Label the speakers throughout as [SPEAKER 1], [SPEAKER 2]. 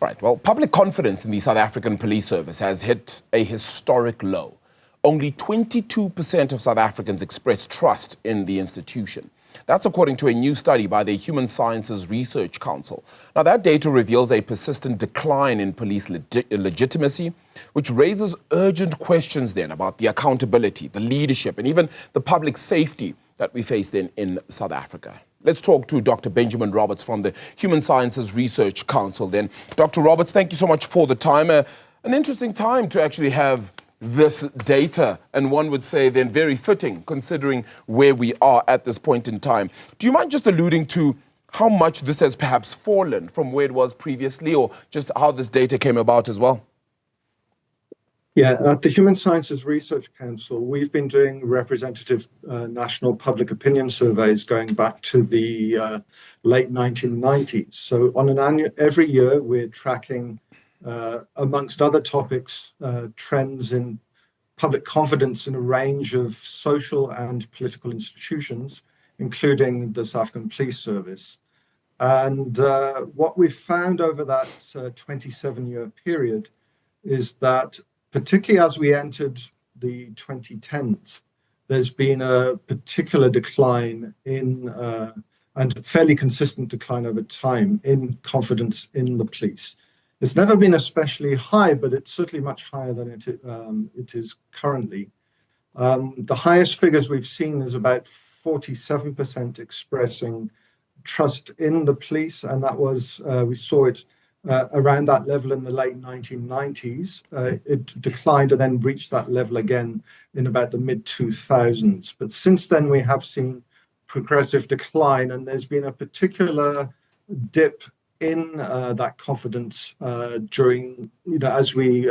[SPEAKER 1] Right. Well, public confidence in the South African Police Service has hit a historic low. Only 22% of South Africans express trust in the institution. That's according to a new study by the Human Sciences Research Council. Now, that data reveals a persistent decline in police legitimacy, which raises urgent questions then about the accountability, the leadership, and even the public safety that we face then in South Africa. Let's talk to Dr. Benjamin Roberts from the Human Sciences Research Council then. Dr. Roberts, thank you so much for the time. An interesting time to actually have this data, and one would say then very fitting considering where we are at this point in time. Do you mind just alluding to how much this has perhaps fallen from where it was previously, or just how this data came about as well?
[SPEAKER 2] Yeah, at the Human Sciences Research Council, we've been doing representative national public opinion surveys going back to the late 1990s. So on every year, we're tracking, amongst other topics, trends in public confidence in a range of social and political institutions, including the South African Police Service. And what we've found over that 27-year period is that particularly as we entered the 2010s, there's been a particular decline in, and fairly consistent decline over time in confidence in the police. It's never been especially high, but it's certainly much higher than it is currently. The highest figures we've seen is about 47% expressing trust in the police, and that was, we saw it around that level in the late 1990s. It declined and then reached that level again in about the mid-2000s. But since then, we have seen progressive decline, and there's been a particular dip in that confidence during, as we,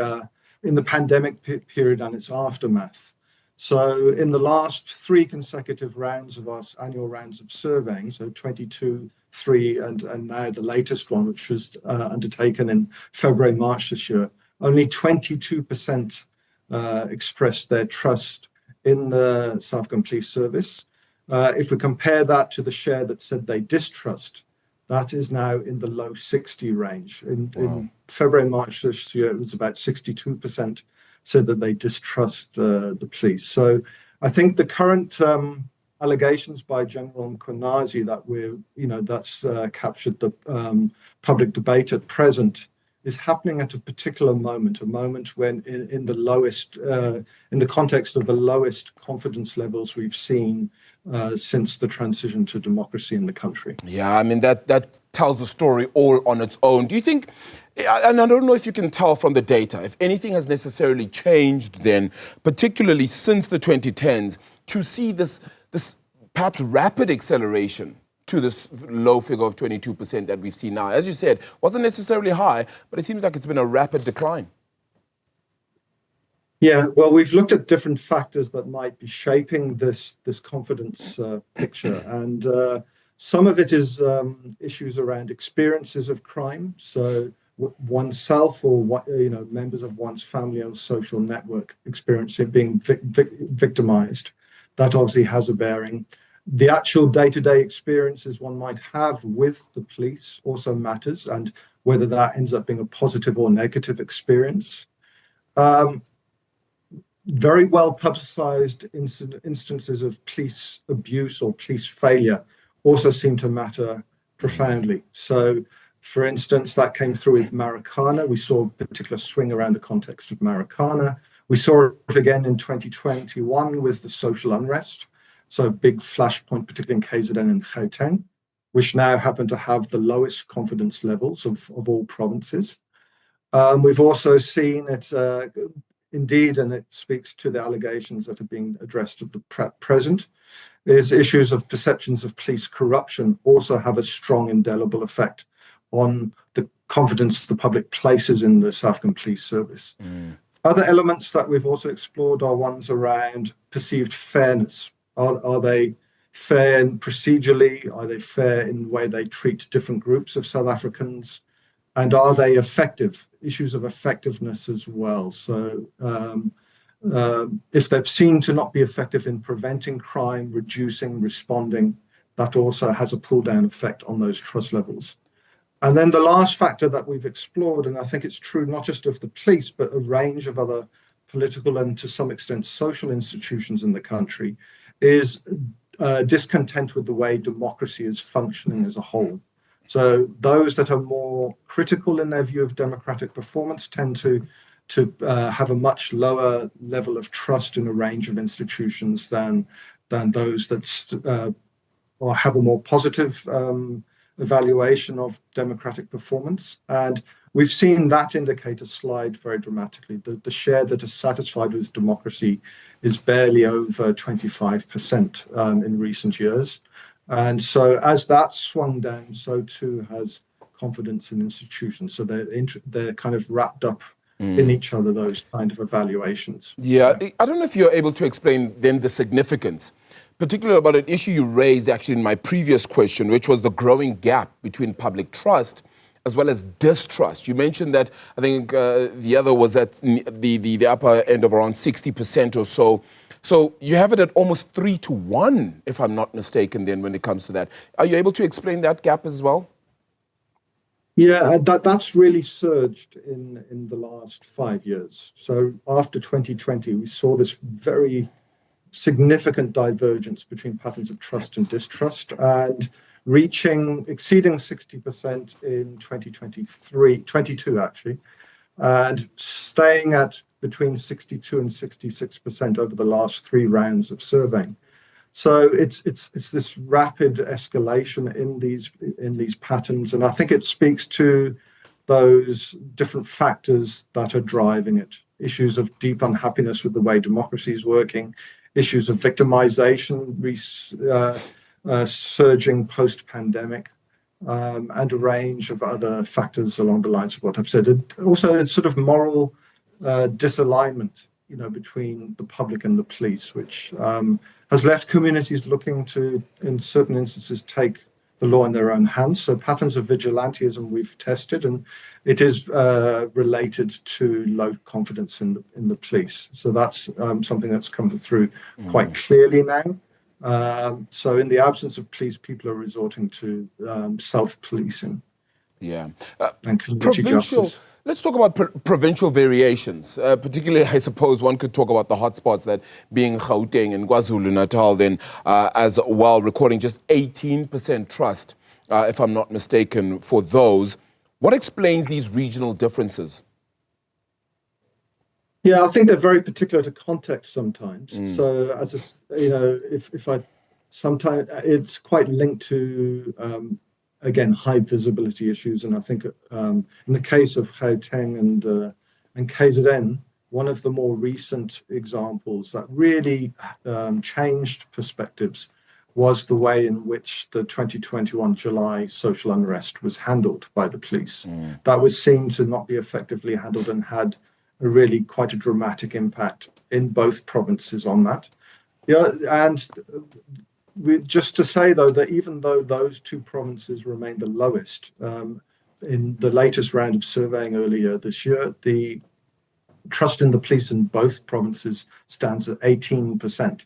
[SPEAKER 2] in the pandemic period and its aftermath. So in the last 3 consecutive rounds of our annual rounds of surveying, so 22, 3, and now the latest one, which was undertaken in February, March this year, only 22% expressed their trust in the South African Police Service. If we compare that to the share that said they distrust, that is now in the low 60 range. In February, March this year, it was about 62% said that they distrust the police. So I think the current allegations by General Mkhwanazi that that's captured the public debate at present is happening at a particular moment, a moment when in the lowest, in the context of the lowest confidence levels we've seen since the transition to democracy in the country.
[SPEAKER 1] Yeah, I mean, that tells the story all on its own. Do you think, and I don't know if you can tell from the data, if anything has necessarily changed then, particularly since the 2010s, to see this perhaps rapid acceleration to this low figure of 22% that we've seen now? As you said, wasn't necessarily high, but it seems like it's been a rapid decline.
[SPEAKER 2] Yeah, well, we've looked at different factors that might be shaping this confidence picture, and some of it is issues around experiences of crime. So oneself or members of one's family or social network experiencing being victimized. That obviously has a bearing. The actual day-to-day experiences one might have with the police also matters, and whether that ends up being a positive or negative experience. Very well publicized instances of police abuse or police failure also seem to matter profoundly. So, for instance, that came through with Marikana. We saw a particular swing around the context of Marikana. We saw it again in 2021 with the social unrest. So a big flashpoint, particularly in KZN and Gauteng, which now happen to have the lowest confidence levels of all provinces. We've also seen it, indeed, and it speaks to the allegations that are being addressed at the present, is issues of perceptions of police corruption also have a strong indelible effect on the confidence the public places in the South African Police Service. Other elements that we've also explored are ones around perceived fairness. Are they fair procedurally? Are they fair in the way they treat different groups of South Africans? And are they effective? Issues of effectiveness as well. So if they're seen to not be effective in preventing crime, reducing, responding, that also has a pull-down effect on those trust levels. And then the last factor that we've explored, and I think it's true not just of the police, but a range of other political and to some extent social institutions in the country, is discontent with the way democracy is functioning as a whole. So those that are more critical in their view of democratic performance tend to have a much lower level of trust in a range of institutions than those that or have a more positive evaluation of democratic performance. And we've seen that indicator slide very dramatically. The share that is satisfied with democracy is barely over 25% in recent years. And so as that swung down, so too has confidence in institutions. So they're kind of wrapped up in each other, those kind of evaluations.
[SPEAKER 1] Yeah, I don't know if you're able to explain then the significance, particularly about an issue you raised actually in my previous question, which was the growing gap between public trust as well as distrust. You mentioned that, I think the other was at the upper end of around 60% or so. So you have it at almost 3-1, if I'm not mistaken, then when it comes to that. Are you able to explain that gap as well?
[SPEAKER 2] Yeah, that's really surged in the last 5 years. So after 2020, we saw this very significant divergence between patterns of trust and distrust, and exceeding 60% in 22 actually, and staying at between 62 and 66% over the last 3 rounds of surveying. So it's this rapid escalation in these patterns, and I think it speaks to those different factors that are driving it. Issues of deep unhappiness with the way democracy is working, issues of victimization surging post-pandemic, and a range of other factors along the lines of what I've said. Also, it's sort of moral disalignment, between the public and the police, which has left communities looking to, in certain instances, take the law in their own hands. So patterns of vigilantism we've tested, and it is related to low confidence in the police. So that's something that's come through quite clearly now. So in the absence of police, people are resorting to self-policing.
[SPEAKER 1] Yeah.
[SPEAKER 2] And community justice.
[SPEAKER 1] Let's talk about provincial variations. Particularly, I suppose one could talk about the hotspots, that being Gauteng and KwaZulu-Natal, then as well, recording just 18% trust, if I'm not mistaken, for those. What explains these regional differences?
[SPEAKER 2] Yeah, I think they're very particular to context sometimes. So, if I sometimes it's quite linked to again, high visibility issues. And I think in the case of Gauteng and KZN, one of the more recent examples that really changed perspectives was the way in which the 2021 July social unrest was handled by the police. That was seen to not be effectively handled and had really quite a dramatic impact in both provinces on that. Yeah, and just to say, though, that even though those 2 provinces remain the lowest, in the latest round of surveying earlier this year, the trust in the police in both provinces stands at 18%.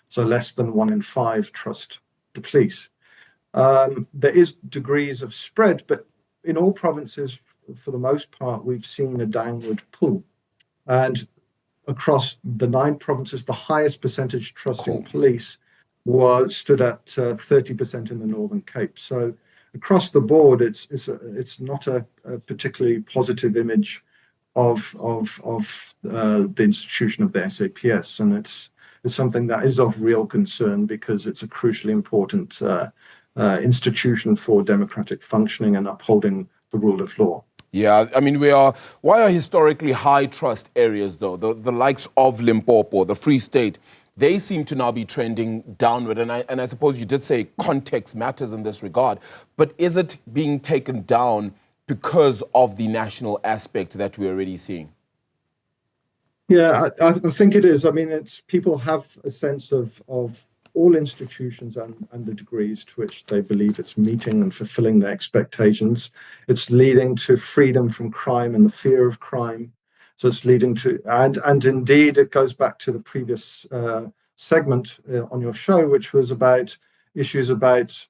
[SPEAKER 2] So less than 1 in 5 trust the police. There is degrees of spread, but in all provinces, for the most part, we've seen a downward pull. And across the 9 provinces, the highest percentage trust in police stood at 30% in the Northern Cape. So across the board, it's not a particularly positive image of the institution of the SAPS, and it's something that is of real concern because it's a crucially important institution for democratic functioning and upholding the rule of law.
[SPEAKER 1] Yeah, I mean, why are historically high trust areas, though, the likes of Limpopo, the Free State, they seem to now be trending downward. And I suppose you did say context matters in this regard, but is it being taken down because of the national aspect that we're already seeing?
[SPEAKER 2] Yeah, I think it is. I mean, people have a sense of all institutions and the degrees to which they believe it's meeting and fulfilling their expectations. It's leading to freedom from crime and the fear of crime. So it's leading to, and indeed, it goes back to the previous segment on your show, which was about issues about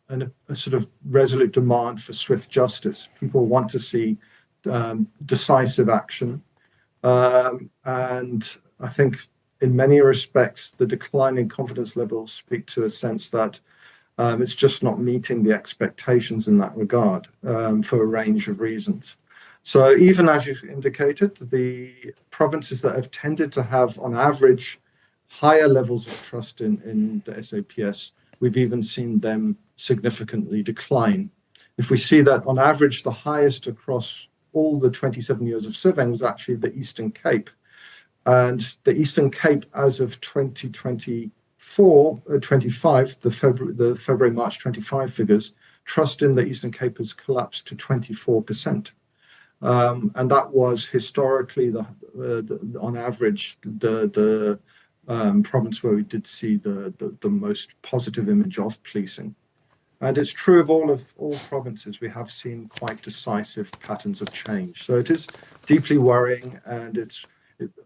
[SPEAKER 2] a sort of resolute demand for swift justice. People want to see decisive action. And I think in many respects, the declining confidence levels speak to a sense that it's just not meeting the expectations in that regard for a range of reasons. So even as you indicated, the provinces that have tended to have, on average, higher levels of trust in the SAPS, we've even seen them significantly decline. If we see that on average, the highest across all the 27 years of surveying was actually the Eastern Cape. And the Eastern Cape, as of 25, the February-March 25 figures, trust in the Eastern Cape has collapsed to 24%. And that was historically, on average, the province where we did see the most positive image of policing. And it's true of all provinces. We have seen quite decisive patterns of change. So it is deeply worrying, and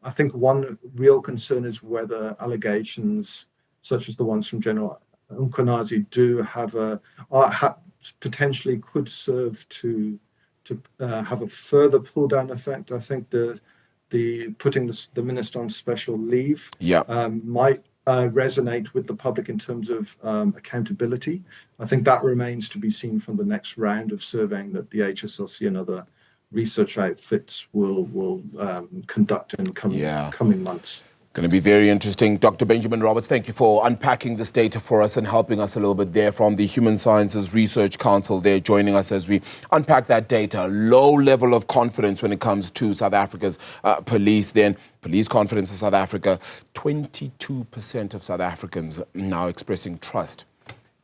[SPEAKER 2] I think one real concern is whether allegations such as the ones from General Mkhwanazi do potentially could serve to have a further pull-down effect. I think the putting the minister on special leave might resonate with the public in terms of accountability. I think that remains to be seen from the next round of surveying that the HSLC and other research outfits will conduct in coming months.
[SPEAKER 1] Going to be very interesting. Dr. Benjamin Roberts, thank you for unpacking this data for us and helping us a little bit there from the Human Sciences Research Council there, joining us as we unpack that data. Low level of confidence when it comes to South Africa's police. Then police confidence in South Africa, 22% of South Africans now expressing trust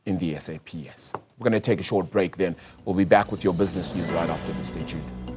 [SPEAKER 1] in the SAPS. We're going to take a short break then. We'll be back with your business news right after this. Stay tuned.